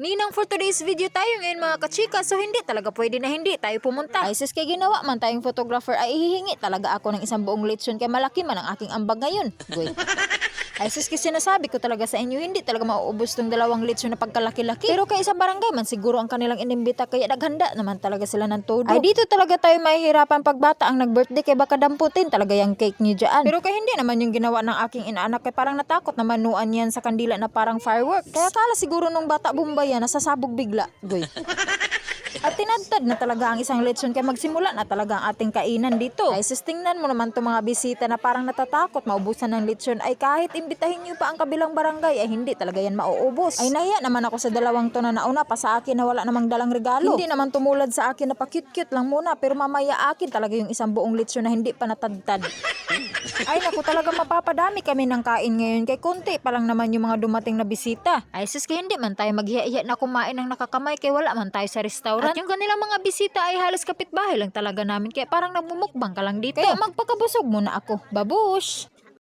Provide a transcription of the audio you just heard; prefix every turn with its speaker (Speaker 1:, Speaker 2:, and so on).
Speaker 1: Ninang, for today's video tayo ngayon mga kachika, so hindi talaga pwede na hindi tayo pumunta. Ay sis, kay ginawa man tayong photographer ay ihihingi talaga ako ng isang buong lechon kay malaki man ang aking ambag ngayon. Goy. Ay sis, kasi sinasabi ko talaga sa inyo, hindi talaga mauubos tong 2 lechon na pagkalaki-laki. Pero kay isang barangay man siguro ang kanilang inimbita kaya naghanda naman talaga sila ng todo. Ay dito talaga tayo mahihirapan pag bata ang nag-birthday kay baka damputin talaga yung cake niyo dyan. Pero kay hindi naman yung ginawa ng aking inaanak kay parang natakot na manuan yan sa kandila na parang fireworks. Kaya kala siguro nung bata Bombay yan nasasabog bigla. Goy. At tinadtad na talaga ang isang lechon kaya magsimula na talaga ang ating kainan dito. Ay sis, tingnan mo naman itong mga bisita na parang natatakot maubusan ng lechon ay kahit imbitahin nyo pa ang kabilang barangay ay hindi talaga yan mauubos. Ay nahiya naman ako sa 2 to na nauna pa sa akin na wala namang dalang regalo. Hindi naman tumulad sa akin na pa-cute-cute lang muna pero mamaya akin talaga yung isang buong lechon na hindi pa natadtad. Ay naku, talaga mapapadami kami ng kain ngayon kay konti pa lang naman yung mga dumating na bisita. Ay sis, kaya hindi man tayo maghiya-hiya na kumain ng nakakamay kay wala man tayo sa restaurant. At yung kanilang mga bisita ay halos kapitbahay lang talaga namin kaya parang nagmumukbang ka lang dito. Kaya magpakabusog muna ako. Babush!